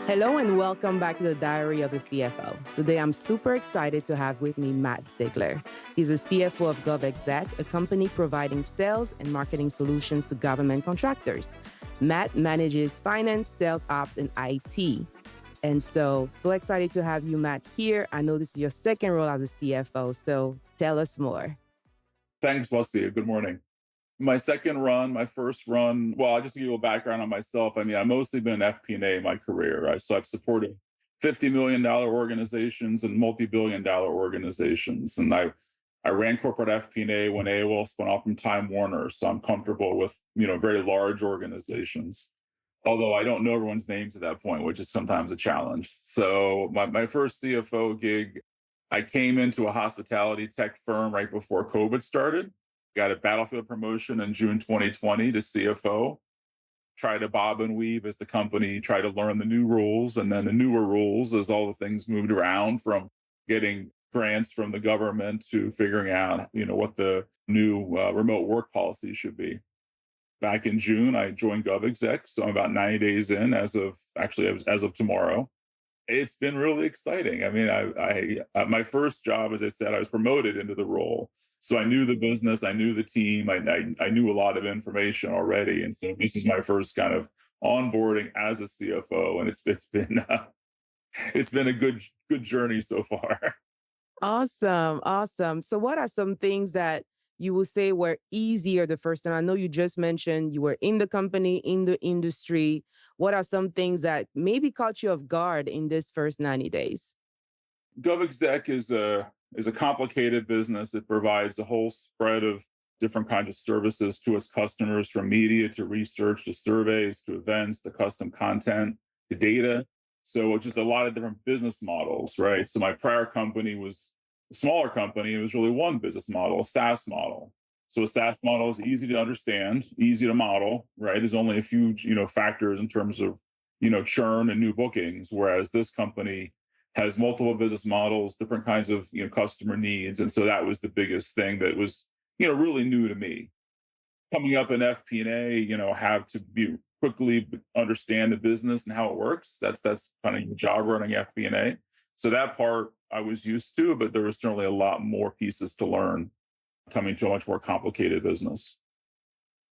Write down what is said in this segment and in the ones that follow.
Hello and welcome back to the Diary of the CFO. Today I'm super excited to have with me Matt Ziegler. He's the CFO of GovExec, a company providing sales and marketing solutions to government contractors. Matt manages finance, sales ops, and IT. And so excited to have you, Matt, here. I know this is your second role as a CFO, so tell us more. Thanks, Marcia. Good morning. My first run, well, I'll just give you a background on myself. I've mostly been FP&A in my career. So I've supported $50 million organizations and multi-billion dollar organizations. And I ran corporate FP&A when AOL spun off from Time Warner. So I'm comfortable with, very large organizations. Although I don't know everyone's names at that point, which is sometimes a challenge. So my first CFO gig, I came into a hospitality tech firm right before COVID started, got a battlefield promotion in June 2020 to CFO, tried to bob and weave as the company tried to learn the new rules. And then the newer rules as all the things moved around from getting grants from the government to figuring out, what the new remote work policy should be. Back in June, I joined GovExec, so I'm about 90 days in as of tomorrow. It's been really exciting. My first job, as I said, I was promoted into the role, so I knew the business, I knew the team, I knew a lot of information already, and so this is my first kind of onboarding as a CFO, and it's been a good journey so far. Awesome. So what are some things that you will say were easier the first time? I know you just mentioned you were in the company, in the industry. What are some things that maybe caught you off guard in this first 90 days? GovExec is a complicated business. It provides a whole spread of different kinds of services to its customers, from media to research to surveys to events to custom content to data. So it's just a lot of different business models, right? So my prior company was a smaller company. It was really one business model, a SaaS model. So a SaaS model is easy to understand, easy to model, right? There's only a few, factors in terms of, churn and new bookings, whereas this company has multiple business models, different kinds of, customer needs. And so that was the biggest thing that was, really new to me. Coming up in FP&A, have to be quickly understand the business and how it works. That's kind of your job running FP&A. So that part I was used to, but there was certainly a lot more pieces to learn coming to a much more complicated business.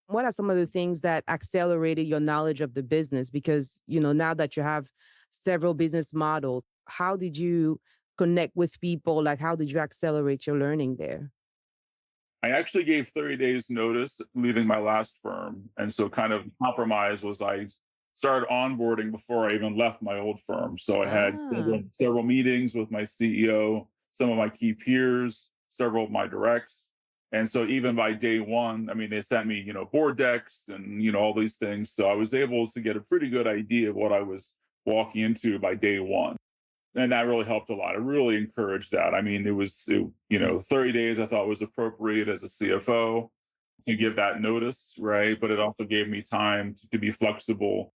What are some of the things that accelerated your knowledge of the business? Because, now that you have several business models, how did you connect with people? Like, how did you accelerate your learning there? I actually gave 30 days notice leaving my last firm. And so kind of compromise was I started onboarding before I even left my old firm. So I had Ah, several meetings with my CEO, some of my key peers, several of my directs. And so even by day one, they sent me, board decks and, all these things. So I was able to get a pretty good idea of what I was walking into by day one. And that really helped a lot. It really encouraged that. 30 days I thought was appropriate as a CFO to give that notice, right? But it also gave me time to be flexible,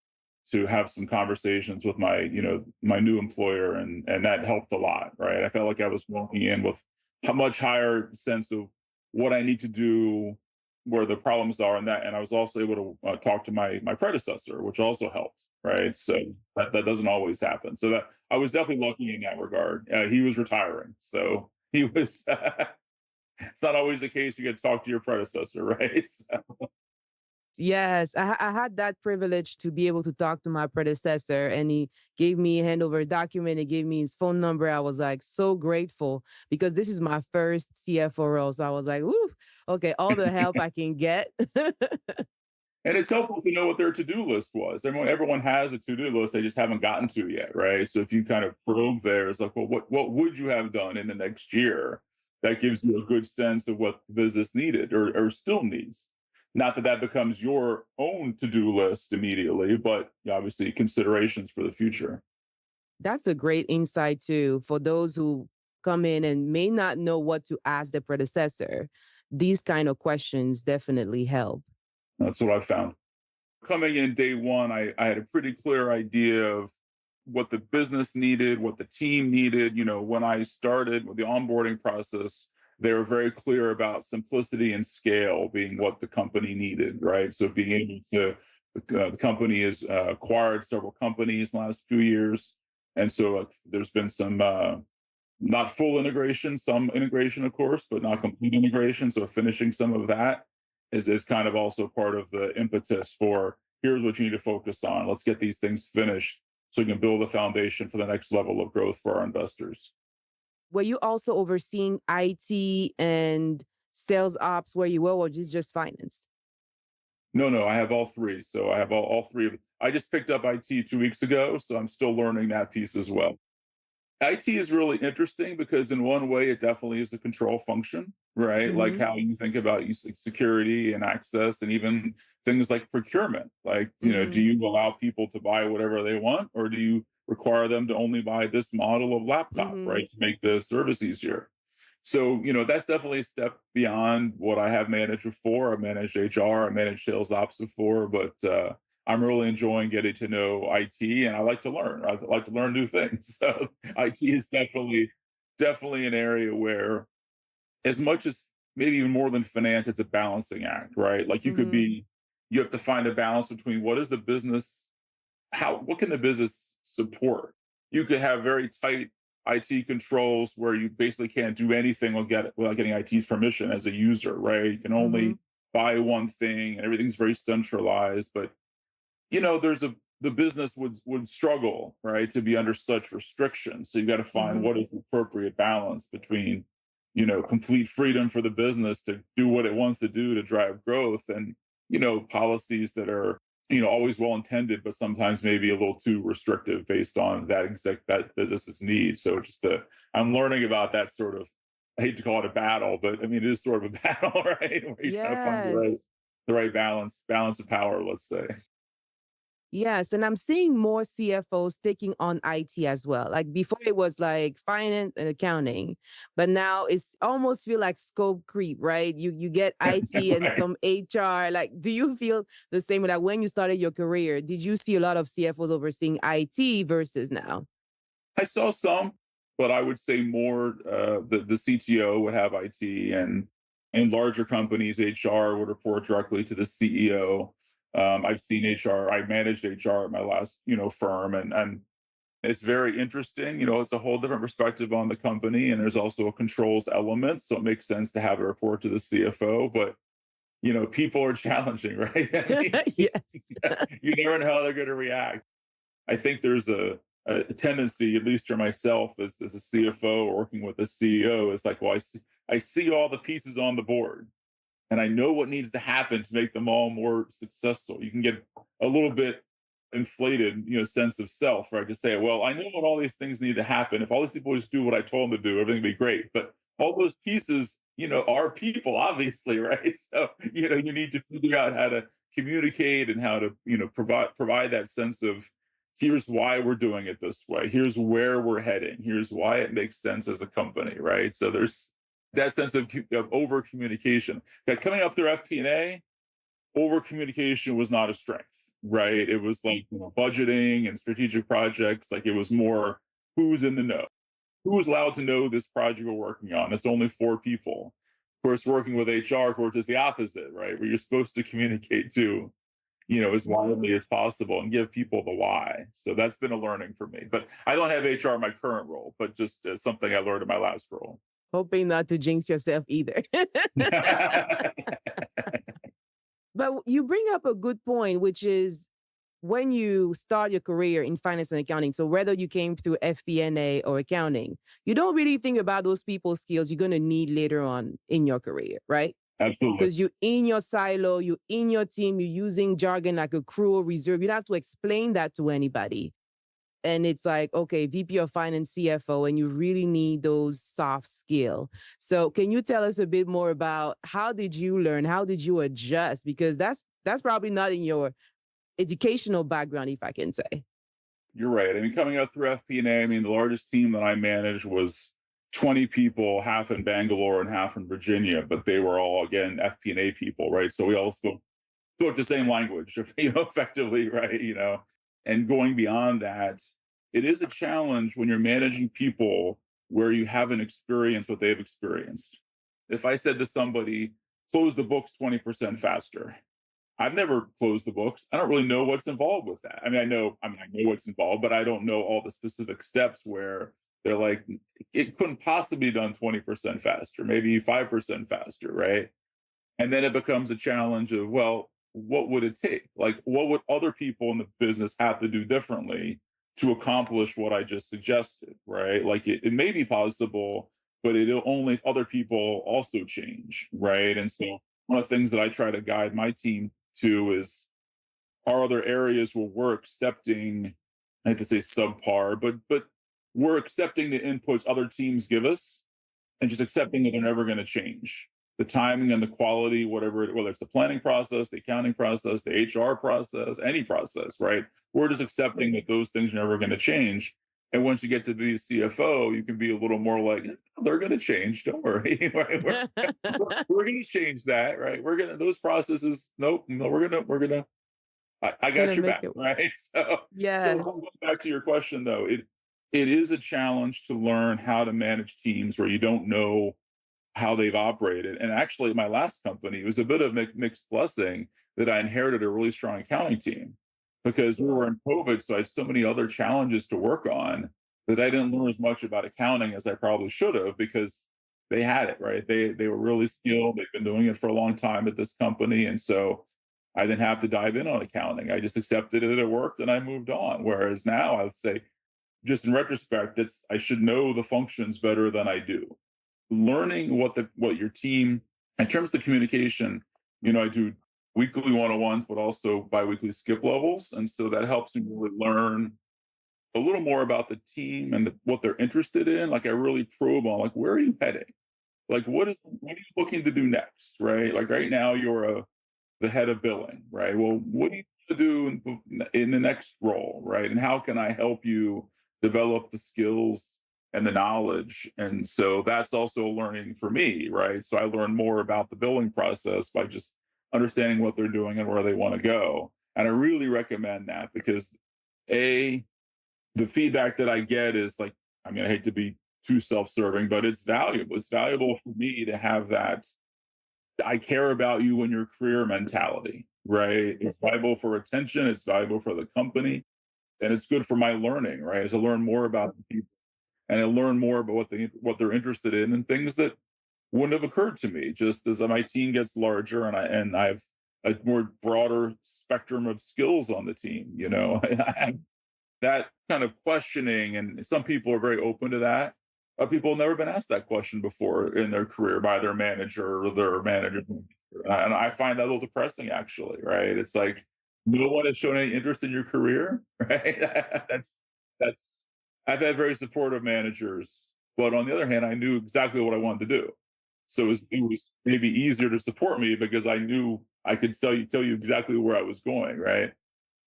to have some conversations with my new employer, and that helped a lot, right? I felt like I was walking in with a much higher sense of what I need to do, where the problems are, and I was also able to talk to my predecessor, which also helped, right? So that doesn't always happen. So that I was definitely lucky in that regard. He was retiring, so he was. It's not always the case. You get to talk to your predecessor, right? yes, I had that privilege to be able to talk to my predecessor, and he gave me a handover document. He gave me his phone number. I was like so grateful because this is my first CFO role. So I was like, "Woo, okay, all the help I can get." And it's helpful to know what their to-do list was. Everyone has a to-do list they just haven't gotten to yet, right? So if you kind of probe there, it's like, well, what would you have done in the next year? That gives you a good sense of what the business needed or still needs. Not that that becomes your own to-do list immediately, but obviously considerations for the future. That's a great insight too for those who come in and may not know what to ask the predecessor. These kind of questions definitely help. That's what I found. Coming in day one, I had a pretty clear idea of what the business needed, what the team needed. When I started with the onboarding process, they were very clear about simplicity and scale being what the company needed, right? So being able to The company has acquired several companies in the last few years, and so there's been some not full integration, some integration, of course, but not complete integration. So finishing some of that is kind of also part of the impetus for here's what you need to focus on. Let's get these things finished so we can build a foundation for the next level of growth for our investors. Were you also overseeing IT and sales ops where you were, or just finance? No, no, I have all three. So I have all three of them. I just picked up IT 2 weeks ago, so I'm still learning that piece as well. IT is really interesting because in one way it definitely is a control function, right? Like Mm-hmm. how you think about security and access and even things like procurement. Like, do Mm-hmm. you allow people to buy whatever they want or do you require them to only buy this model of laptop, Mm-hmm. right? To make the service easier. So, that's definitely a step beyond what I have managed before. I managed HR, I managed sales ops before, but I'm really enjoying getting to know IT, and I like to learn. I like to learn new things. So IT is definitely an area where, as much as maybe even more than finance, it's a balancing act, right? Like Mm-hmm. you have to find a balance between what is the business, what can the business support? You could have very tight IT controls where you basically can't do anything without getting IT's permission as a user, right? You can Mm-hmm. only buy one thing, and everything's very centralized. But there's the business would struggle, right, to be under such restrictions. So you got to find Mm-hmm. what is the appropriate balance between, complete freedom for the business to do what it wants to do to drive growth and, policies that are, always well intended, but sometimes maybe a little too restrictive based on that business's needs. So I'm learning about that sort of, I hate to call it a battle, but I mean, it is sort of a battle, right? Where you try to find Yes. the right balance of power, let's say. Yes, and I'm seeing more CFOs taking on IT as well. Like before it was like finance and accounting, but now it's almost feel like scope creep, right? You get IT and Right. some HR. Like, do you feel the same? Like when you started your career, did you see a lot of CFOs overseeing IT versus now? I saw some, but I would say more the CTO would have IT, and in larger companies, HR would report directly to the CEO. I've seen HR. I managed HR at my last firm, and it's very interesting. It's a whole different perspective on the company, and there's also a controls element, so it makes sense to have a report to the CFO. But people are challenging, right? I mean, Yes. you never know how they're going to react. I think there's a tendency, at least for myself, as a CFO working with a CEO, is like, well, I see all the pieces on the board and I know what needs to happen to make them all more successful. You can get a little bit inflated, sense of self, right? To say, well, I know what all these things need to happen. If all these people just do what I told them to do, everything would be great. But all those pieces, are people, obviously, right? So, you need to figure out how to communicate and how to, provide that sense of here's why we're doing it this way. Here's where we're heading. Here's why it makes sense as a company, right? So there's that sense of over communication. Coming up through FP&A, over communication was not a strength, right? It was like budgeting and strategic projects. Like it was more who's in the know, who is allowed to know this project we're working on. It's only 4 people. Of course, working with HR, of course, is the opposite, right? Where you're supposed to communicate to as widely as possible and give people the why. So that's been a learning for me. But I don't have HR in my current role, but just something I learned in my last role. Hoping not to jinx yourself either. But you bring up a good point, which is when you start your career in finance and accounting, so whether you came through FP&A or accounting, you don't really think about those people skills you're going to need later on in your career, right? Absolutely. Because you're in your silo, you're in your team, you're using jargon like accrual reserve. You don't have to explain that to anybody. And it's like, okay, VP of Finance, CFO, and you really need those soft skills. So can you tell us a bit more about how did you learn? How did you adjust? Because that's probably not in your educational background, if I can say. You're right. I mean, coming up through FP&A, I mean, the largest team that I managed was 20 people, half in Bangalore and half in Virginia, but they were all, again, FP&A people, right? So we all spoke the same language, effectively, right? And going beyond that, it is a challenge when you're managing people where you haven't experienced what they've experienced. If I said to somebody, close the books 20% faster, I've never closed the books. I don't really know what's involved with that. I know what's involved, but I don't know all the specific steps where they're like, it couldn't possibly be done 20% faster, maybe 5% faster, right? And then it becomes a challenge of, well, what would it take? Like, what would other people in the business have to do differently to accomplish what I just suggested, right? Like, it may be possible, but it'll only if other people also change, right? And so, one of the things that I try to guide my team to is, are other areas where we're accepting, I hate to say subpar, but we're accepting the inputs other teams give us and just accepting that they're never going to change. The timing and the quality, whether it's the planning process, the accounting process, the HR process, any process, right? We're just accepting that those things are never going to change. And once you get to be a CFO, you can be a little more like, they're going to change. Don't worry. Right? We're going to change that, right? We're going to, those processes, nope, no, we're going to, I got Gonna your make back, it. right? So Yes. going back to your question though, it is a challenge to learn how to manage teams where you don't know how they've operated. And actually, my last company, it was a bit of a mixed blessing that I inherited a really strong accounting team because we were in COVID. So I had so many other challenges to work on that I didn't learn as much about accounting as I probably should have because they had it, right? They were really skilled. They've been doing it for a long time at this company. And so I didn't have to dive in on accounting. I just accepted it, it worked, and I moved on. Whereas now I would say, just in retrospect, it's I should know the functions better than I do. Learning what your team, in terms of the communication, I do weekly one-on-ones, but also biweekly skip levels, and so that helps me really learn a little more about the team and what they're interested in. Like I really probe on like where are you heading, like what are you looking to do next, right? Like right now you're the head of billing, right? Well, what do you do in the next role, right? And how can I help you develop the skills and the knowledge? And so that's also a learning for me, right? So I learn more about the billing process by just understanding what they're doing and where they want to go. And I really recommend that because a the feedback that I get is like, I hate to be too self-serving, but it's valuable. It's valuable for me to have that I care about you and your career mentality, right? It's valuable for retention, it's valuable for the company, and it's good for my learning, right? As I learn more about the people and I learn more about what they're interested in and things that wouldn't have occurred to me just as my team gets larger and I have a more broader spectrum of skills on the team, that kind of questioning, and some people are very open to that. People have never been asked that question before in their career by their manager or their manager. And I find that a little depressing, actually, right? It's like no one has shown any interest in your career, right? That's I've had very supportive managers, but on the other hand, I knew exactly what I wanted to do. So it was maybe easier to support me because I knew I could tell you exactly where I was going, right?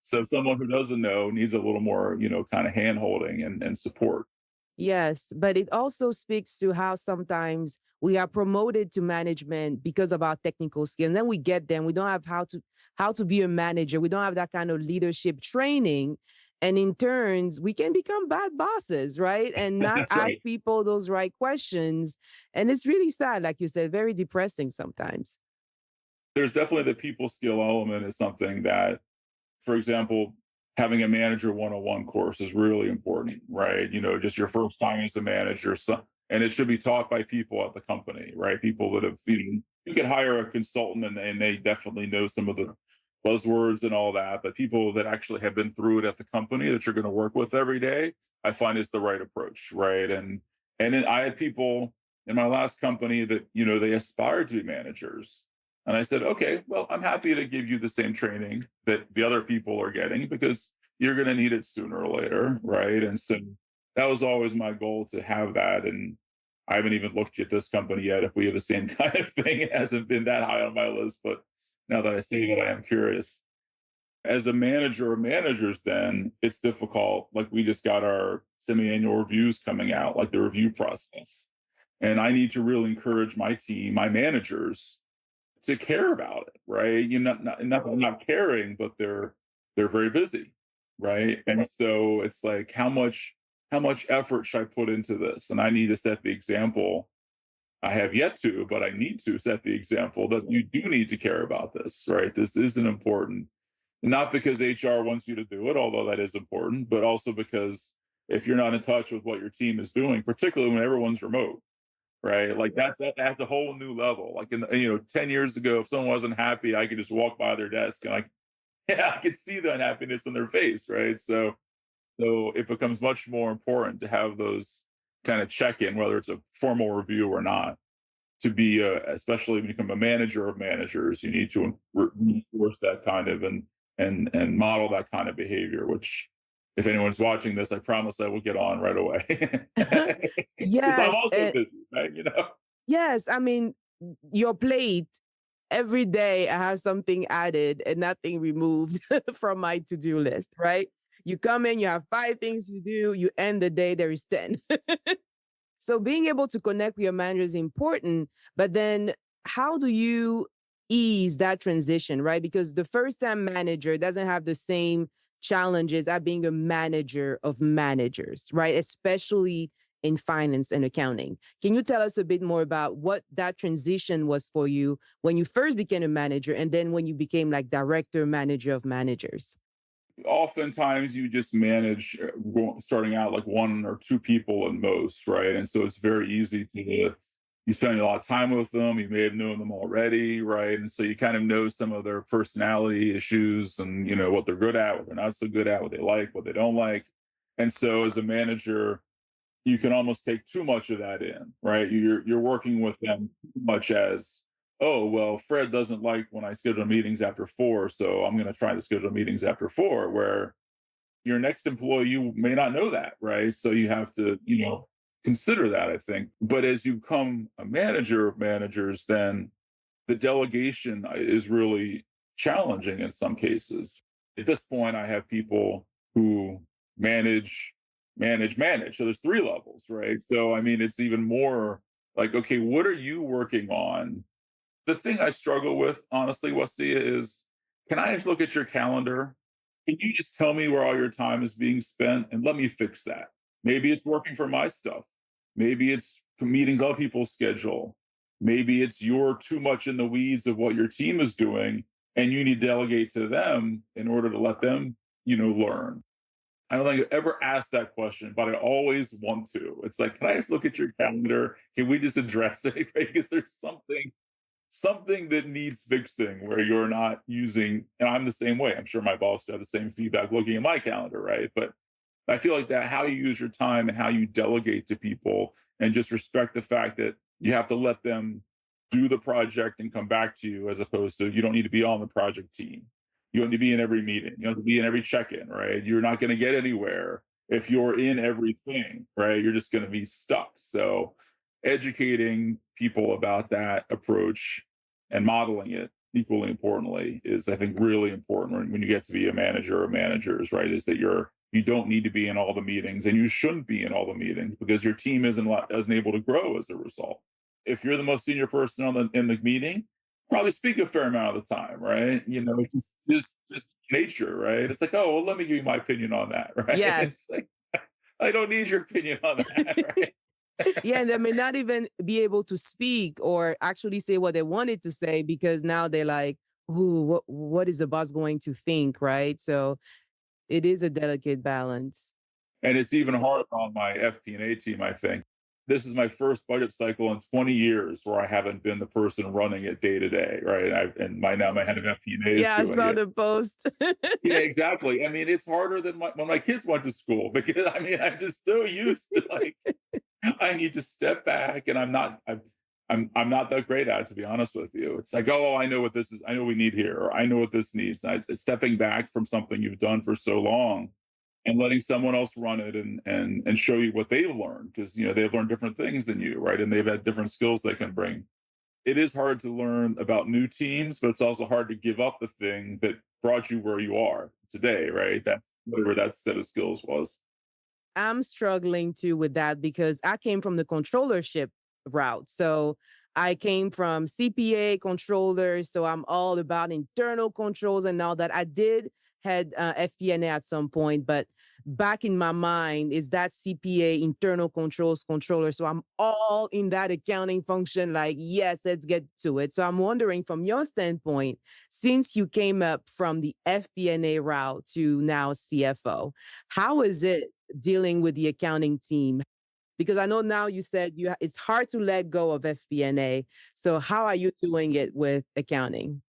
So someone who doesn't know needs a little more, kind of hand holding and support. Yes, but it also speaks to how sometimes we are promoted to management because of our technical skill. And then we get them. We don't have how to be a manager. We don't have that kind of leadership training. And in turns, we can become bad bosses, right? And not That's ask right. people those right questions. And it's really sad, like you said, very depressing sometimes. There's definitely the people skill element is something that, for example, having a manager 101 course is really important, right? Just your first time as a manager. And it should be taught by people at the company, right? People that have, you can hire a consultant and they definitely know some of the buzzwords and all that, but people that actually have been through it at the company that you're going to work with every day, I find is the right approach, right? And then I had people in my last company that, they aspired to be managers. And I said, okay, well, I'm happy to give you the same training that the other people are getting because you're going to need it sooner or later. Right. And so that was always my goal to have that. And I haven't even looked at this company yet if we have the same kind of thing. It hasn't been that high on my list. But now that I say that, I am curious. As a manager or managers, then it's difficult. Like we just got our semi annual reviews coming out, like the review process. And I need to really encourage my team, my managers, to care about it, right? Not caring, but they're very busy, right? And so it's like how much effort should I put into this? And I need to set the example. I have yet to, but I need to set the example that you do need to care about this, right? This isn't important. Not because HR wants you to do it, although that is important, but also because if you're not in touch with what your team is doing, particularly when everyone's remote, right? Like that's a whole new level. Like 10 years ago, if someone wasn't happy, I could just walk by their desk and yeah, I could see the unhappiness in their face, right? So it becomes much more important to have those kind of check-in, whether it's a formal review or not, to be especially when you become a manager of managers, you need to reinforce that kind of and model that kind of behavior. Which, if anyone's watching this, I promise I will get on right away because I'm Yes, also busy, right? yes. I mean, your plate every day. I have something added and nothing removed from my to-do list. Right? You come in, you have 5 things to do. You end the day, there is 10. So being able to connect with your manager is important, but then how do you ease that transition, right? Because the first time manager doesn't have the same challenges at being a manager of managers, right? Especially in finance and accounting. Can you tell us a bit more about what that transition was for you when you first became a manager and then when you became like director manager of managers? Oftentimes you just manage starting out like one or two people at most, right? And so it's very easy to you spend a lot of time with them, you may have known them already, right? And so you kind of know some of their personality issues and what they're good at, what they're not so good at, what they like, what they don't like. And so as a manager, you can almost take too much of that in, right? You're working with them too much as, oh well, Fred doesn't like when I schedule meetings after 4, so I'm going to try to schedule meetings after 4. Where your next employee, you may not know that, right? So you have to, consider that, I think. But as you become a manager of managers, then the delegation is really challenging in some cases. At this point, I have people who manage, manage. So there's 3 levels, right? So, I mean, it's even more like, okay, what are you working on? The thing I struggle with, honestly, Wasia, is can I just look at your calendar? Can you just tell me where all your time is being spent and let me fix that? Maybe it's working for my stuff. Maybe it's meetings other people's schedule. Maybe it's you're too much in the weeds of what your team is doing and you need to delegate to them in order to let them, learn. I don't think I've ever asked that question, but I always want to. It's like, can I just look at your calendar? Can we just address it? Because there's something that needs fixing where you're not using, and I'm the same way. I'm sure my boss had the same feedback looking at my calendar, right? But I feel like that how you use your time and how you delegate to people and just respect the fact that you have to let them do the project and come back to you, as opposed to you don't need to be on the project team. You don't need to be in every meeting. You don't have to be in every check-in, right? You're not going to get anywhere if you're in everything, right? You're just going to be stuck. So educating people about that approach and modeling it equally importantly is, I think, really important when you get to be a manager or managers, right? Is that you don't need to be in all the meetings and you shouldn't be in all the meetings because your team isn't able to grow as a result. If you're the most senior person in the meeting, probably speak a fair amount of the time, right? It's just nature, right? It's like, oh well, let me give you my opinion on that, right? It's Yes. like I don't need your opinion on that, right? Yeah, and they may not even be able to speak or actually say what they wanted to say because now they're like, "Ooh, what is the boss going to think?" Right? So it is a delicate balance. And it's even harder on my FP&A team, I think. This is my first budget cycle in 20 years where I haven't been the person running it day to day, right? Now my head of FP&A is Yeah, I doing saw it. the post. Yeah, exactly. I mean, it's harder than when my kids went to school because I mean, I'm just so used to like I need to step back, and I'm not that great at it, to be honest with you. It's like, oh, I know what this is. I know what we need here, or I know what this needs. And it's stepping back from something you've done for so long and letting someone else run it and show you what they've learned because they've learned different things than you, right? And they've had different skills they can bring. It is hard to learn about new teams, but it's also hard to give up the thing that brought you where you are today, right? That's whatever that set of skills was. I'm struggling too with that because I came from the controllership route. So I came from CPA controllers. So I'm all about internal controls and all that. I did had FP&A at some point, but back in my mind is that CPA, internal controls controller. So I'm all in that accounting function, like, yes, let's get to it. So I'm wondering from your standpoint, since you came up from the FP&A route to now CFO, how is it dealing with the accounting team? Because I know now you said it's hard to let go of FP&A. So how are you doing it with accounting?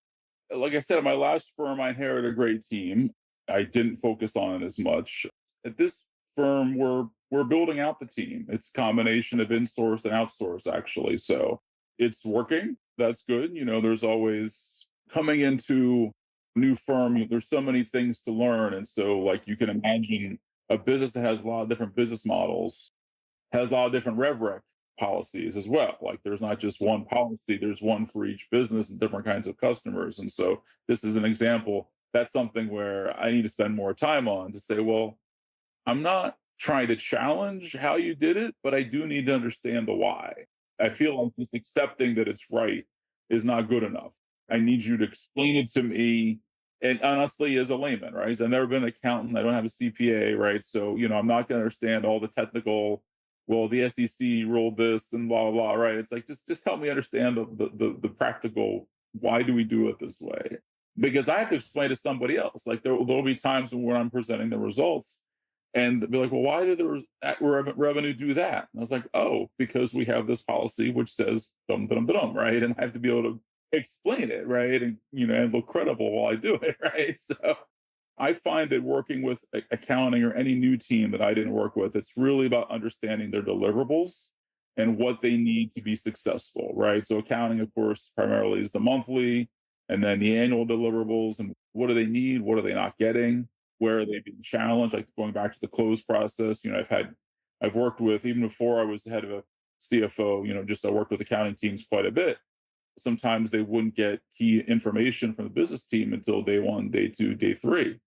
Like I said, at my last firm, I inherited a great team. I didn't focus on it as much. At this firm, we're building out the team. It's a combination of insource and outsource, actually. So it's working. That's good. There's always coming into a new firm, there's so many things to learn. And so, like, you can imagine a business that has a lot of different business models has a lot of different rev rec policies as well. Like, there's not just one policy, there's one for each business and different kinds of customers. And so this is an example. That's something where I need to spend more time on to say, well, I'm not trying to challenge how you did it, but I do need to understand the why. I feel like just accepting that it's right is not good enough. I need you to explain it to me. And honestly, as a layman, right? I've never been an accountant. I don't have a CPA, right? So, I'm not going to understand all the technical. Well, the SEC ruled this and blah blah blah, right? It's like just help me understand the practical. Why do we do it this way? Because I have to explain to somebody else. Like, there'll be times when I'm presenting the results, and they'll be like, well, why did the revenue do that? And I was like, oh, because we have this policy which says dum dum dum, right? And I have to be able to explain it, right? And look credible while I do it, right? So I find that working with accounting or any new team that I didn't work with, it's really about understanding their deliverables and what they need to be successful, right? So accounting, of course, primarily is the monthly and then the annual deliverables and what do they need? What are they not getting? Where are they being challenged? Like, going back to the close process, I've worked with, even before I was the head of a CFO, just I worked with accounting teams quite a bit. Sometimes they wouldn't get key information from the business team until day one, day two, day three.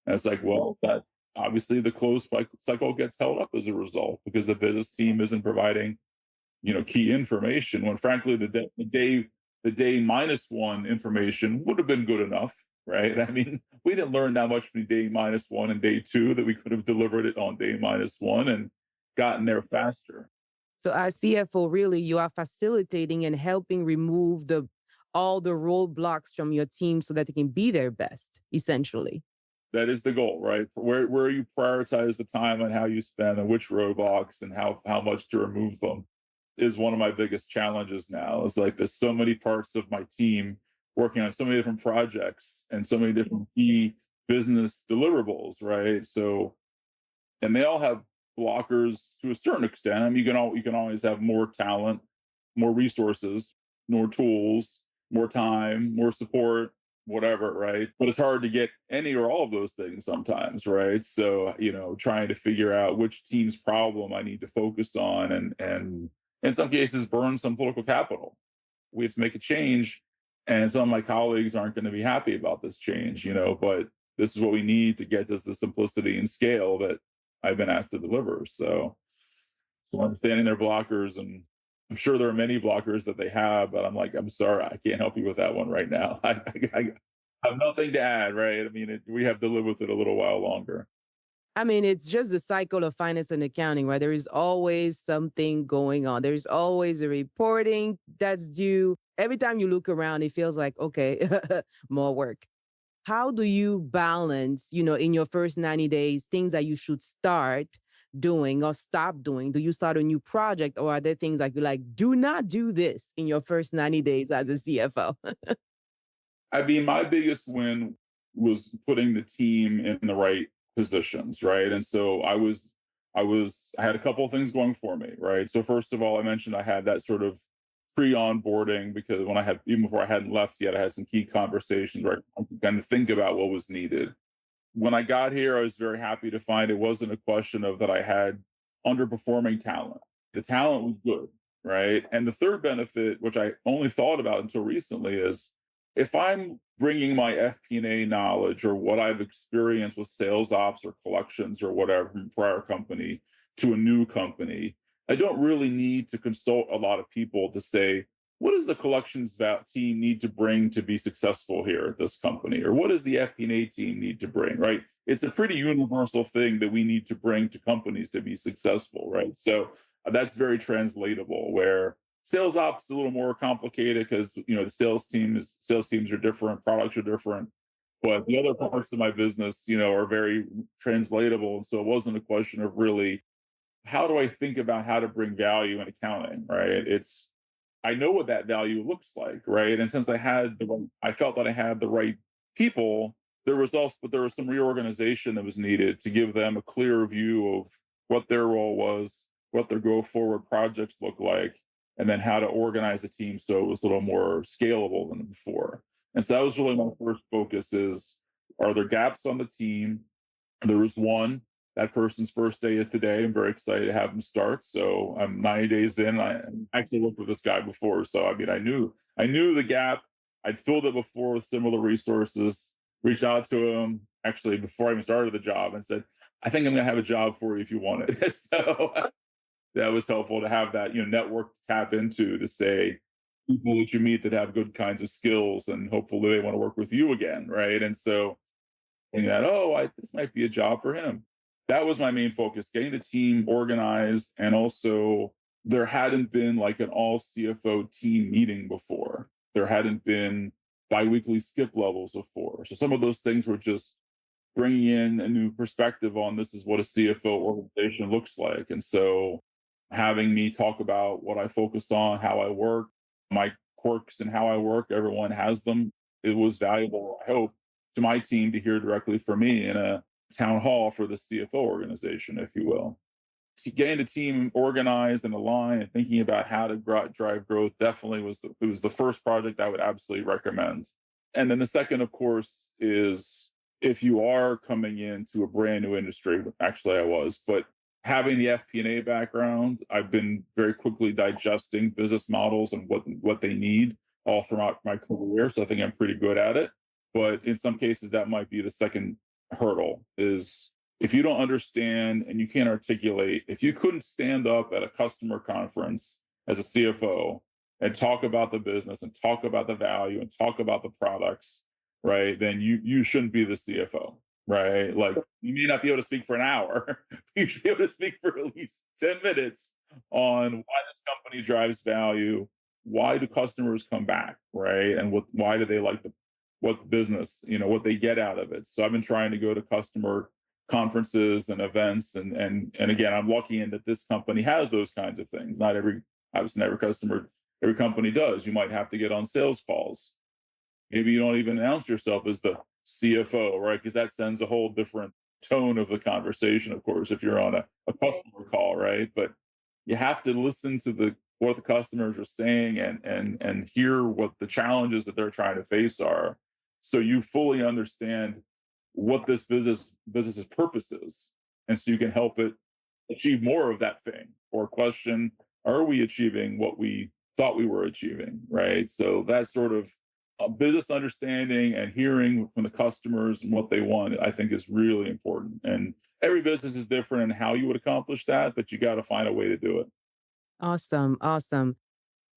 And it's like, well, that obviously the close cycle gets held up as a result because the business team isn't providing, key information when frankly the day minus one information would have been good enough, right? I mean, we didn't learn that much from day minus one and day two that we could have delivered it on day minus one and gotten there faster. So as CFO, really, you are facilitating and helping remove the all the roadblocks from your team so that they can be their best, essentially. That is the goal, right? Where you prioritize the time and how you spend and which roadblocks and how much to remove them is one of my biggest challenges now. It's like there's so many parts of my team working on so many different projects and so many different key business deliverables, right? So, and they all have blockers to a certain extent. I mean, you can always have more talent, more resources, more tools, more time, more support, whatever, right? But it's hard to get any or all of those things sometimes, right? So, trying to figure out which team's problem I need to focus on and in some cases burn some political capital. We have to make a change, and some of my colleagues aren't going to be happy about this change, but this is what we need to get this the simplicity and scale that I've been asked to deliver. So understanding their blockers, and I'm sure there are many blockers that they have, but I'm like, I'm sorry, I can't help you with that one right now. I have nothing to add, right? I mean, we have to live with it a little while longer. I mean, it's just the cycle of finance and accounting, right? There is always something going on. There's always a reporting that's due. Every time you look around, it feels like, okay, more work. How do you balance, in your first 90 days, things that you should start doing or stop doing? Do you start a new project, or are there things like you like, do not do this in your first 90 days as a CFO? I mean, my biggest win was putting the team in the right positions, right? And so I had a couple of things going for me, right? So first of all, I mentioned I had that sort of pre-onboarding because when I had even before I hadn't left yet, I had some key conversations, right? I could kind of think about what was needed. When I got here, I was very happy to find it wasn't a question of that I had underperforming talent. The talent was good, right? And the third benefit, which I only thought about until recently, is if I'm bringing my FP&A knowledge or what I've experienced with sales ops or collections or whatever from prior company to a new company, I don't really need to consult a lot of people to say, what does the collections team need to bring to be successful here at this company? Or what does the FP&A team need to bring, right? It's a pretty universal thing that we need to bring to companies to be successful, right? So that's very translatable where sales ops is a little more complicated because the sales teams are different, products are different, but the other parts of my business are very translatable. And so it wasn't a question of really how do I think about how to bring value in accounting, right? It's I know what that value looks like, right? And since I felt that I had the right people, there was some reorganization that was needed to give them a clear view of what their role was, what their go forward projects look like, and then how to organize the team so it was a little more scalable than before. And so that was really my first focus: is are there gaps on the team? There was one. That person's first day is today. I'm very excited to have him start. So I'm 90 days in. I actually worked with this guy before, so I mean, I knew the gap. I'd filled it before with similar resources. Reached out to him actually before I even started the job and said, "I think I'm going to have a job for you if you want it." So that was helpful to have that network to tap into to say people that you meet that have good kinds of skills and hopefully they want to work with you again, right? And so and that, this might be a job for him. That was my main focus, getting the team organized. And also, there hadn't been like an all CFO team meeting before. There hadn't been biweekly skip levels before. So some of those things were just bringing in a new perspective on this is what a CFO organization looks like. And so having me talk about what I focus on, how I work, my quirks and how I work, everyone has them. It was valuable, I hope, to my team to hear directly from me in a town hall for the CFO organization, if you will. Getting the team organized and aligned and thinking about how to drive growth definitely was the first project I would absolutely recommend. And then the second, of course, is if you are coming into a brand new industry, actually I was, but having the FP&A background, I've been very quickly digesting business models and what they need all throughout my career. So I think I'm pretty good at it. But in some cases, that might be the second hurdle is if you don't understand and you can't articulate, if you couldn't stand up at a customer conference as a CFO and talk about the business and talk about the value and talk about the products, right? Then you shouldn't be the CFO, right? Like you may not be able to speak for an hour, you should be able to speak for at least 10 minutes on why this company drives value, why do customers come back, right? And why do they like what business, what they get out of it. So I've been trying to go to customer conferences and events and again, I'm lucky in that this company has those kinds of things. Not every obviously every company does. You might have to get on sales calls. Maybe you don't even announce yourself as the CFO, right? Because that sends a whole different tone of the conversation, of course, if you're on a customer call, right? But you have to listen to what the customers are saying and hear what the challenges that they're trying to face are so you fully understand what this business's purpose is. And so you can help it achieve more of that thing or question, are we achieving what we thought we were achieving, right? So that's sort of a business understanding and hearing from the customers and what they want, I think is really important. And every business is different in how you would accomplish that, but you got to find a way to do it. Awesome. Awesome.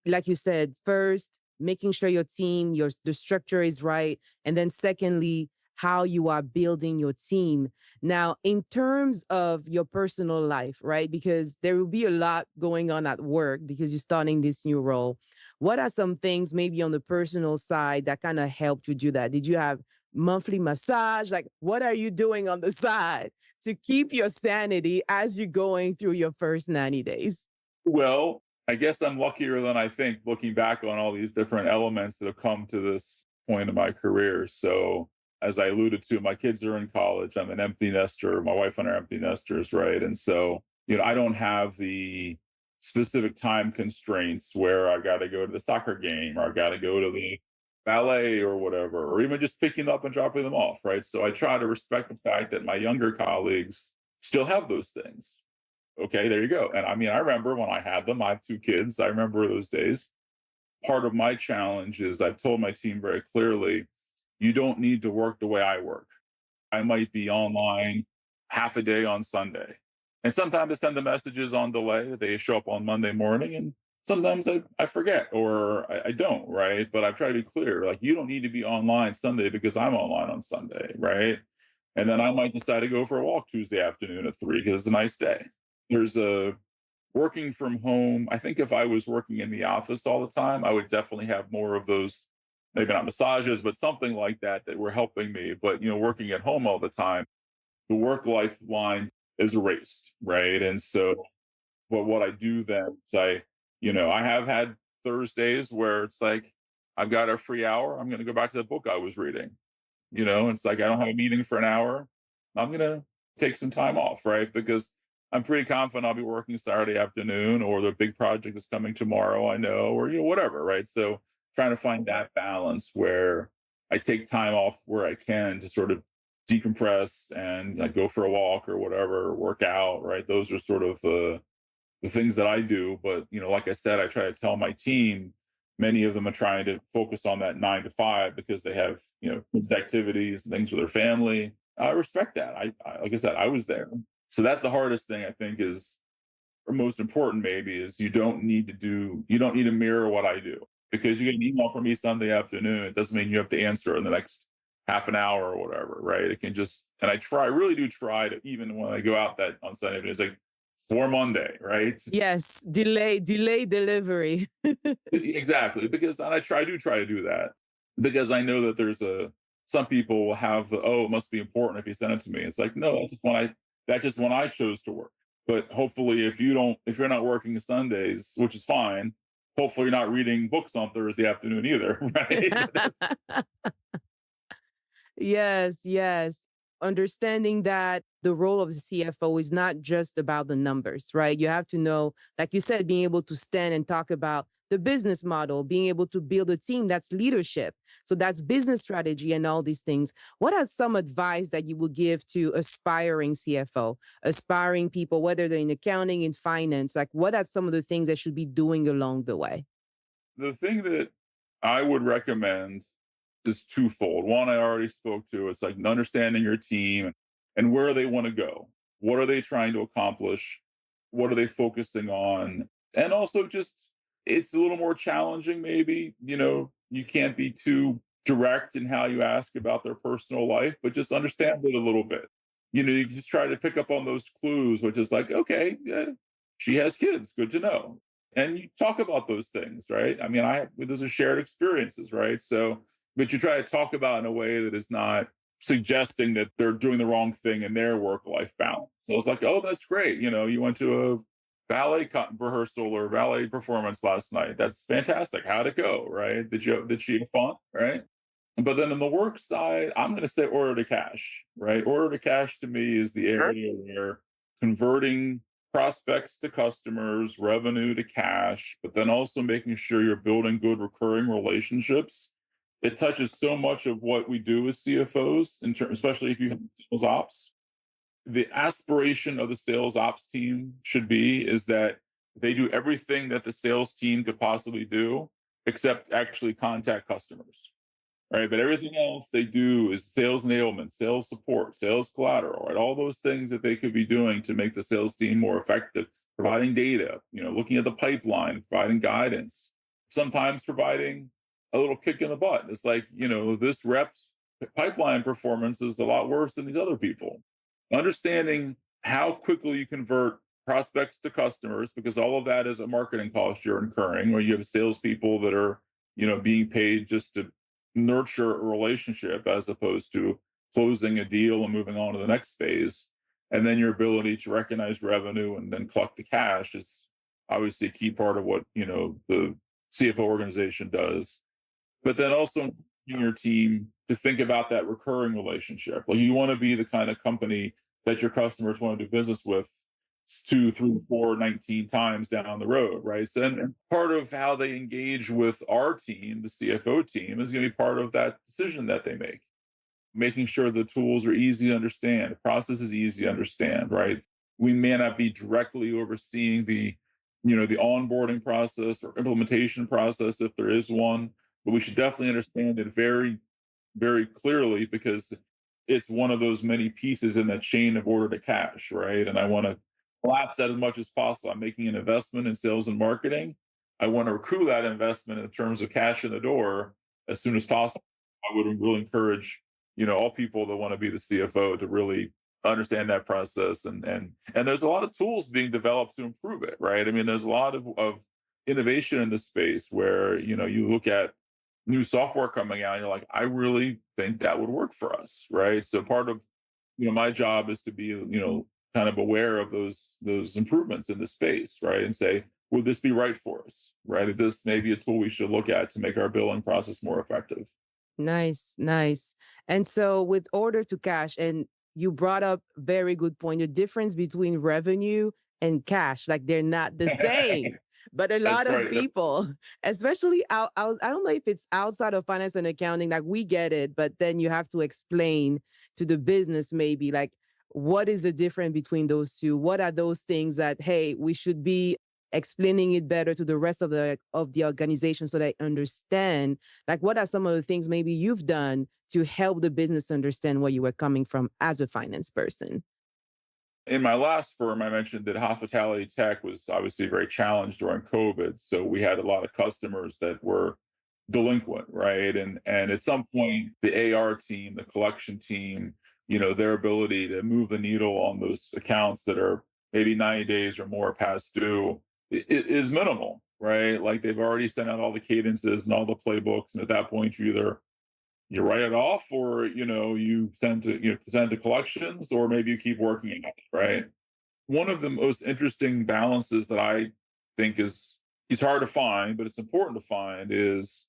Like you said, first, making sure your team, the structure is right. And then secondly, how you are building your team. Now, in terms of your personal life, right? Because there will be a lot going on at work because you're starting this new role. What are some things maybe on the personal side that kind of helped you do that? Did you have monthly massage? Like, what are you doing on the side to keep your sanity as you're going through your first 90 days? Well, I guess I'm luckier than I think looking back on all these different elements that have come to this point in my career. So, as I alluded to, my kids are in college. I'm an empty nester. My wife and I are empty nesters, right? And so, I don't have the specific time constraints where I got to go to the soccer game or I got to go to the ballet or whatever, or even just picking up and dropping them off, right? So I try to respect the fact that my younger colleagues still have those things. Okay, there you go. And I mean, I remember when I had them, I have two kids. I remember those days. Part of my challenge is I've told my team very clearly, you don't need to work the way I work. I might be online half a day on Sunday. And sometimes I send the messages on delay. They show up on Monday morning and sometimes I forget or I don't, right? But I've tried to be clear, like, you don't need to be online Sunday because I'm online on Sunday, right? And then I might decide to go for a walk Tuesday afternoon at 3 because it's a nice day. There's a working from home. I think if I was working in the office all the time, I would definitely have more of those, maybe not massages, but something like that that were helping me. But working at home all the time, the work life line is erased, right? And so what I do then is I have had Thursdays where it's like I've got a free hour. I'm going to go back to the book I was reading. It's like I don't have a meeting for an hour. I'm going to take some time off, right? Because I'm pretty confident I'll be working Saturday afternoon or the big project is coming tomorrow, I know, or whatever, right? So trying to find that balance where I take time off where I can to sort of decompress and like go for a walk or whatever, work out, right? Those are sort of the things that I do. But like I said, I try to tell my team. Many of them are trying to focus on that 9 to 5 because they have kids activities and things with their family. I respect that. I like I said, I was there. So that's the hardest thing I think is, or most important maybe, is you don't need to mirror what I do because you get an email from me Sunday afternoon. It doesn't mean you have to answer in the next half an hour or whatever, right? It can just, and I really do try to, even when I go out that on Sunday, it's like for Monday, right? Yes, delay delivery. Exactly, because and I do try to do that because I know that some people will have it must be important if you send it to me. It's like no, that's just when I chose to work. But hopefully, if you're not working Sundays, which is fine, hopefully you're not reading books on Thursday afternoon either, right? Yes, yes. Understanding that the role of the CFO is not just about the numbers, right? You have to know, like you said, being able to stand and talk about the business model, being able to build a team, that's leadership. So that's business strategy and all these things. What are some advice that you would give to aspiring CFO, aspiring people, whether they're in accounting, in finance? Like, what are some of the things they should be doing along the way? The thing that I would recommend is twofold. One, I already spoke to. It's like understanding your team and where they want to go. What are they trying to accomplish? What are they focusing on? And also, just it's a little more challenging, maybe. You can't be too direct in how you ask about their personal life, but just understand it a little bit. You just try to pick up on those clues, which is like, okay, yeah, she has kids. Good to know, and you talk about those things, right? I mean, those are shared experiences, right? So, but you try to talk about in a way that is not suggesting that they're doing the wrong thing in their work life balance. So it's like, oh, that's great. You went to a rehearsal or ballet performance last night. That's fantastic. How'd it go? Right? Did she have fun? Right? But then on the work side, I'm going to say order to cash, right? Order to cash to me is the area where converting prospects to customers, revenue to cash, but then also making sure you're building good recurring relationships. It touches so much of what we do as CFOs, especially if you have sales ops. The aspiration of the sales ops team should be is that they do everything that the sales team could possibly do, except actually contact customers, right? But everything else they do is sales enablement, sales support, sales collateral, right? All those things that they could be doing to make the sales team more effective, providing data, looking at the pipeline, providing guidance, sometimes providing a little kick in the butt. It's like, this rep's pipeline performance is a lot worse than these other people. Understanding how quickly you convert prospects to customers, because all of that is a marketing cost you're incurring, where you have salespeople that are, being paid just to nurture a relationship as opposed to closing a deal and moving on to the next phase. And then your ability to recognize revenue and then collect the cash is obviously a key part of what, the CFO organization does. But then also your team to think about that recurring relationship. Like you want to be the kind of company that your customers want to do business with 2, 3, 4, 19 times down the road, right? So, and part of how they engage with our team, the CFO team, is going to be part of that decision that they make, making sure the tools are easy to understand, the process is easy to understand, right? We may not be directly overseeing the onboarding process or implementation process if there is one, but we should definitely understand it very, very clearly because it's one of those many pieces in that chain of order to cash, right? And I want to collapse that as much as possible. I'm making an investment in sales and marketing. I want to accrue that investment in terms of cash in the door as soon as possible. I would really encourage, all people that want to be the CFO to really understand that process. And there's a lot of tools being developed to improve it, right? I mean, there's a lot of innovation in this space where, you look at new software coming out and you're like, I really think that would work for us, right? So part of, my job is to be, kind of aware of those improvements in the space, right? And say, would this be right for us, right? Is this maybe a tool we should look at to make our billing process more effective? Nice, nice. And so with order to cash, and you brought up very good point, the difference between revenue and cash, like they're not the same. But a lot That's of right. people, especially I don't know if it's outside of finance and accounting, like we get it, but then you have to explain to the business maybe like what is the difference between those two? What are those things that, hey, we should be explaining it better to the rest of the organization so they understand, like what are some of the things maybe you've done to help the business understand where you were coming from as a finance person? In my last firm, I mentioned that hospitality tech was obviously very challenged during COVID. So we had a lot of customers that were delinquent, right? And at some point, the AR team, the collection team, their ability to move the needle on those accounts that are maybe 90 days or more past due is minimal, right? Like they've already sent out all the cadences and all the playbooks, and at that point, you write it off, or you send to collections, or maybe you keep working on it, right? One of the most interesting balances that I think is hard to find, but it's important to find, is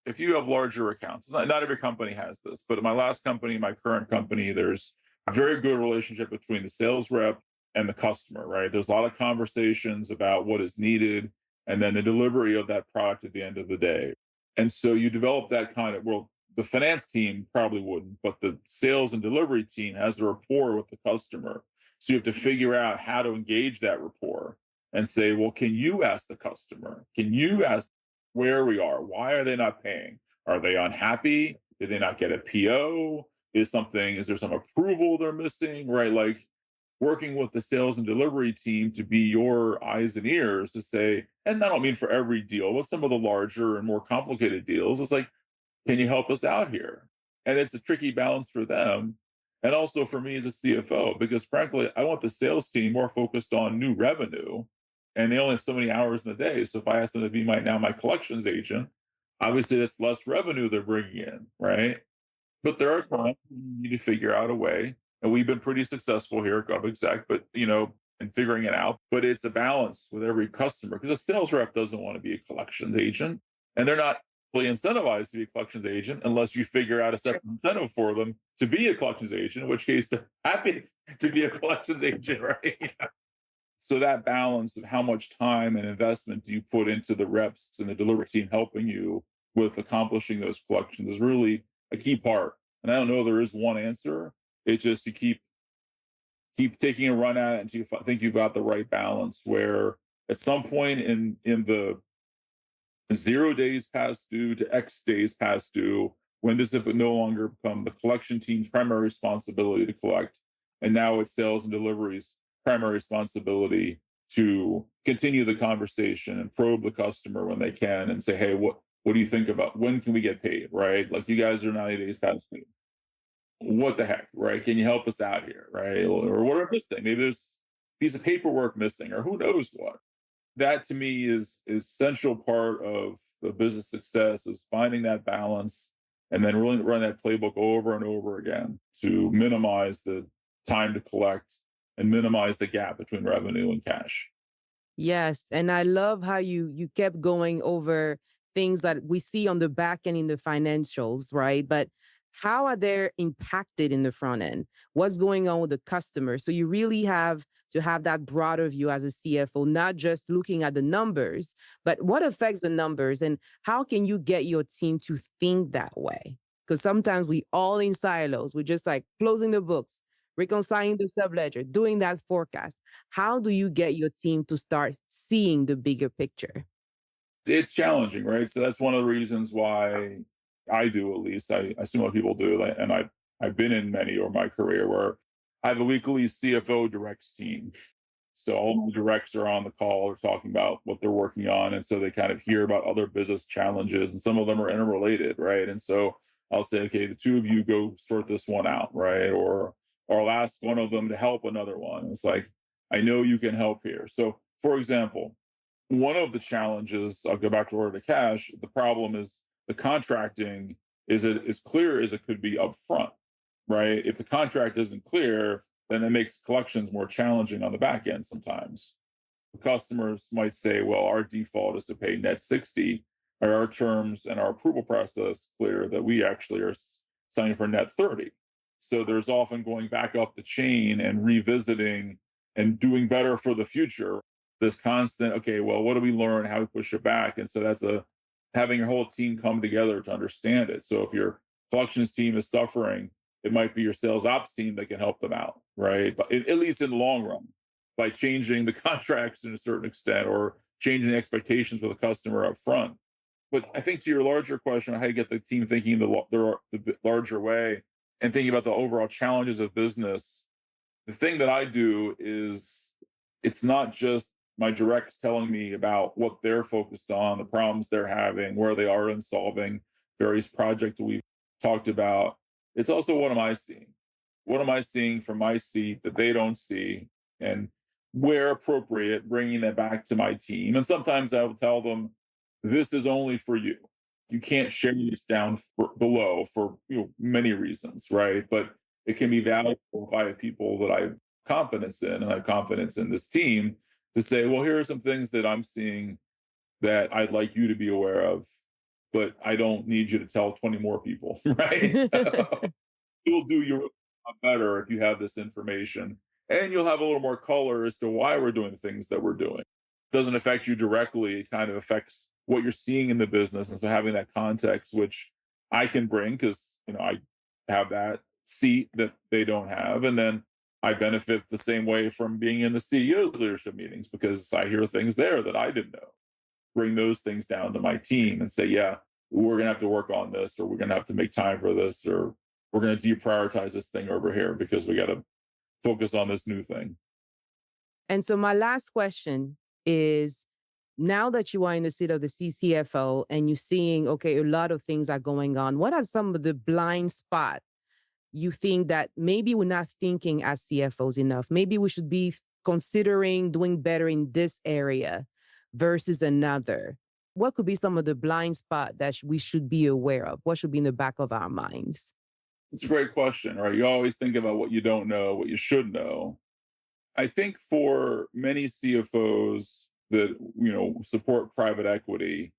if you have larger accounts. Not every company has this, but in my last company, my current company, there's a very good relationship between the sales rep and the customer, right? There's a lot of conversations about what is needed and then the delivery of that product at the end of the day. And so you develop that kind of, well, the finance team probably wouldn't, but the sales and delivery team has a rapport with the customer. So you have to figure out how to engage that rapport and say, well, can you ask the customer? Can you ask where we are? Why are they not paying? Are they unhappy? Did they not get a PO? Is there some approval they're missing? Right? Like working with the sales and delivery team to be your eyes and ears to say, and I don't mean for every deal, but some of the larger and more complicated deals, it's like, can you help us out here? And it's a tricky balance for them. And also for me as a CFO, because frankly, I want the sales team more focused on new revenue, and they only have so many hours in the day. So if I ask them to be my collections agent, obviously that's less revenue they're bringing in, right? But there are times when you need to figure out a way, and we've been pretty successful here at GovExec, but in figuring it out. But it's a balance with every customer, because a sales rep doesn't want to be a collections agent, and they're not really incentivized to be a collections agent unless you figure out a separate incentive for them to be a collections agent, in which case they're happy to be a collections agent, right? So that balance of how much time and investment do you put into the reps and the delivery team helping you with accomplishing those collections is really a key part. And I don't know there is one answer. It's just you keep taking a run at it until you think you've got the right balance. Where at some point in the 0 days past due to X days past due, when this has no longer become the collection team's primary responsibility to collect, and now it's sales and deliveries primary responsibility to continue the conversation and probe the customer when they can and say, hey, what do you think about when can we get paid, right? Like you guys are 90 days past due. What the heck, right? Can you help us out here, right? Or what are missing? Maybe there's a piece of paperwork missing, or who knows what. That to me is essential part of the business success, is finding that balance and then really run that playbook over and over again to minimize the time to collect and minimize the gap between revenue and cash. Yes, and I love how you kept going over things that we see on the back end in the financials, right? But how are they impacted in the front end? What's going on with the customer? So you really have to have that broader view as a CFO, not just looking at the numbers, but what affects the numbers and how can you get your team to think that way? Because sometimes we all in silos. We're just like closing the books, reconciling the subledger, doing that forecast. How do you get your team to start seeing the bigger picture? It's challenging, right? So that's one of the reasons why I do, at least. I assume what people do, and I've been in many over my career where I have a weekly CFO directs team. So all the directs are on the call or talking about what they're working on. And so they kind of hear about other business challenges, and some of them are interrelated, right? And so I'll say, okay, the two of you go sort this one out, right? Or I'll ask one of them to help another one. It's like, I know you can help here. So for example, one of the challenges, I'll go back to order to cash, the problem is the contracting is it as clear as it could be upfront, right? If the contract isn't clear, then it makes collections more challenging on the back end sometimes. The customers might say, well, our default is to pay net 60. Are our terms and our approval process clear that we actually are signing for net 30? So there's often going back up the chain and revisiting and doing better for the future. This constant, okay, well, what do we learn? How we push it back? And so that's a having your whole team come together to understand it. So if your collections team is suffering, it might be your sales ops team that can help them out, right? But at least in the long run, by changing the contracts to a certain extent or changing the expectations with the customer up front. But I think to your larger question on how you get the team thinking the larger way and thinking about the overall challenges of business, the thing that I do is it's not just my directs telling me about what they're focused on, the problems they're having, where they are in solving various projects that we've talked about. It's also what am I seeing? What am I seeing from my seat that they don't see? And where appropriate, bringing that back to my team. And sometimes I will tell them, this is only for you. You can't share this down below for many reasons, right? But it can be valuable if I have people that I have confidence in and I have confidence in this team to say, well, here are some things that I'm seeing that I'd like you to be aware of, but I don't need you to tell 20 more people, right? So you'll do your job better if you have this information, and you'll have a little more color as to why we're doing the things that we're doing. It doesn't affect you directly, it kind of affects what you're seeing in the business. And so having that context, which I can bring because I have that seat that they don't have. And then I benefit the same way from being in the CEO's leadership meetings because I hear things there that I didn't know. Bring those things down to my team and say, yeah, we're going to have to work on this, or we're going to have to make time for this, or we're going to deprioritize this thing over here because we got to focus on this new thing. And so my last question is, now that you are in the seat of the CCFO and you're seeing, okay, a lot of things are going on, what are some of the blind spots you think that maybe we're not thinking as CFOs enough? Maybe we should be considering doing better in this area versus another. What could be some of the blind spot that we should be aware of? What should be in the back of our minds? It's a great question, right? You always think about what you don't know, what you should know. I think for many CFOs that support private equity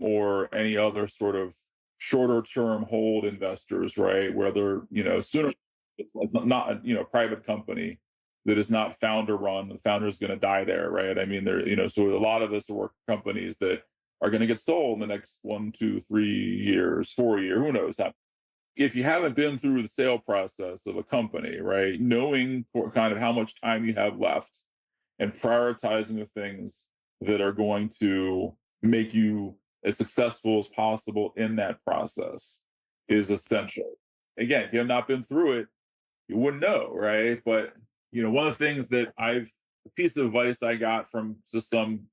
or any other sort of shorter term hold investors, right? Where they're, sooner it's not a private company that is not founder run. The founder is going to die there, right? I mean, so a lot of us work companies that are going to get sold in the next 1, 2, 3 years, 4 years, who knows how. If you haven't been through the sale process of a company, right, knowing kind of how much time you have left and prioritizing the things that are going to make you as successful as possible in that process is essential. Again, if you have not been through it, you wouldn't know, right? But one of the things that a piece of advice I got from just some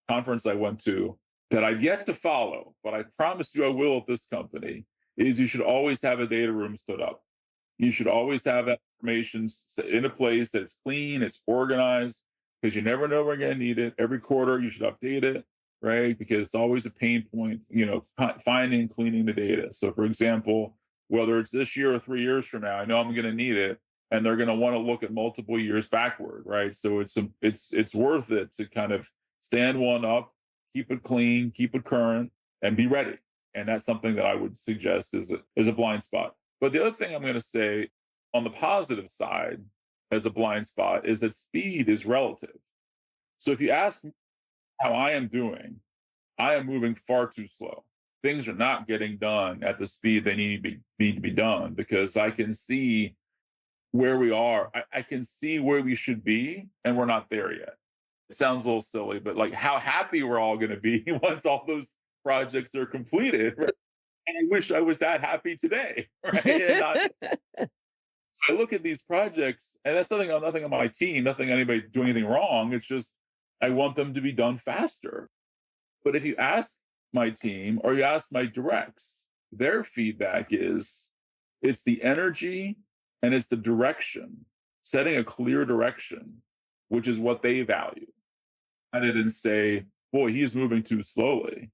conference I went to that I've yet to follow, but I promise you I will at this company, is you should always have a data room stood up. You should always have that information in a place that's clean, it's organized, because you never know when you're going to need it. Every quarter, you should update it, right? Because it's always a pain point, finding and cleaning the data. So, for example, whether it's this year or 3 years from now, I know I'm going to need it, and they're going to want to look at multiple years backward, right? So it's worth it to kind of stand one up, keep it clean, keep it current, and be ready. And that's something that I would suggest is a blind spot. But the other thing I'm going to say on the positive side as a blind spot is that speed is relative. So if you ask me how I am doing, I am moving far too slow. Things are not getting done at the speed they need to be done because I can see where we are. I can see where we should be, and we're not there yet. It sounds a little silly, but like how happy we're all going to be once all those projects are completed. Right? And I wish I was that happy today, right? And not I look at these projects, and that's nothing on my team, nothing anybody doing anything wrong. It's just I want them to be done faster. But if you ask my team or you ask my directs, their feedback is it's the energy and it's the direction, setting a clear direction, which is what they value. At it and say, boy, he's moving too slowly.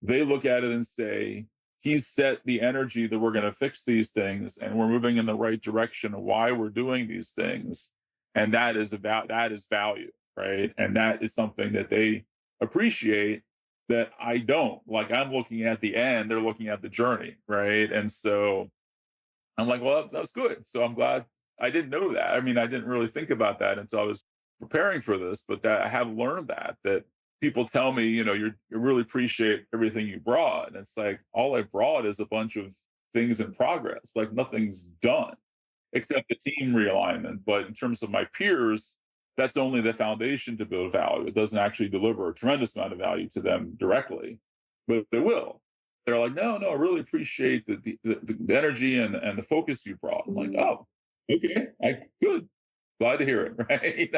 They look at it and say, he's set the energy that we're going to fix these things and we're moving in the right direction of why we're doing these things. And that is value, right? And that is something that they appreciate that I don't. Like I'm looking at the end, they're looking at the journey, right? And so I'm like, well, that was good. So I'm glad I didn't know that. I mean, I didn't really think about that until I was preparing for this, but that I have learned that people tell me, you really appreciate everything you brought. And it's like, all I brought is a bunch of things in progress. Like nothing's done except the team realignment. But in terms of my peers, that's only the foundation to build value. It doesn't actually deliver a tremendous amount of value to them directly, but they will. They're like, no, I really appreciate the energy and the focus you brought. I'm like, oh, okay, good. Glad to hear it, right?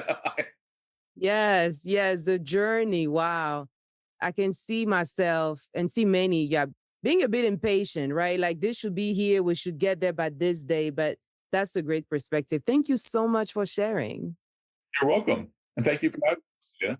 Yes, yes, the journey. Wow. I can see myself and see many, yeah, being a bit impatient, right? Like this should be here, we should get there by this day, but that's a great perspective. Thank you so much for sharing. You're welcome. And thank you for having us. Yeah.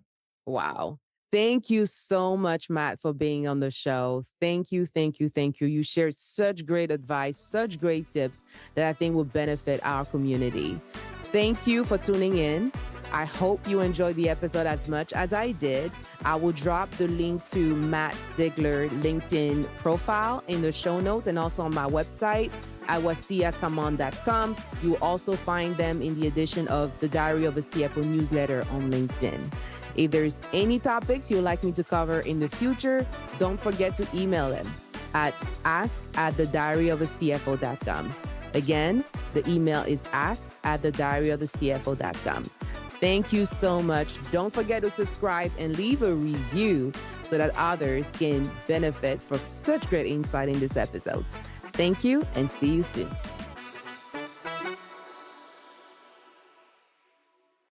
Wow. Thank you so much, Matt, for being on the show. Thank you, thank you, thank you. You shared such great advice, such great tips that I think will benefit our community. Thank you for tuning in. I hope you enjoyed the episode as much as I did. I will drop the link to Matt Ziegler LinkedIn profile in the show notes and also on my website at wasiacamon.com. You will also find them in the edition of the Diary of a CFO newsletter on LinkedIn. If there's any topics you'd like me to cover in the future, don't forget to email them at ask@thediaryofacfo.com. Again, the email is ask@thediaryofacfo.com. Thank you so much. Don't forget to subscribe and leave a review so that others can benefit from such great insight in this episode. Thank you and see you soon.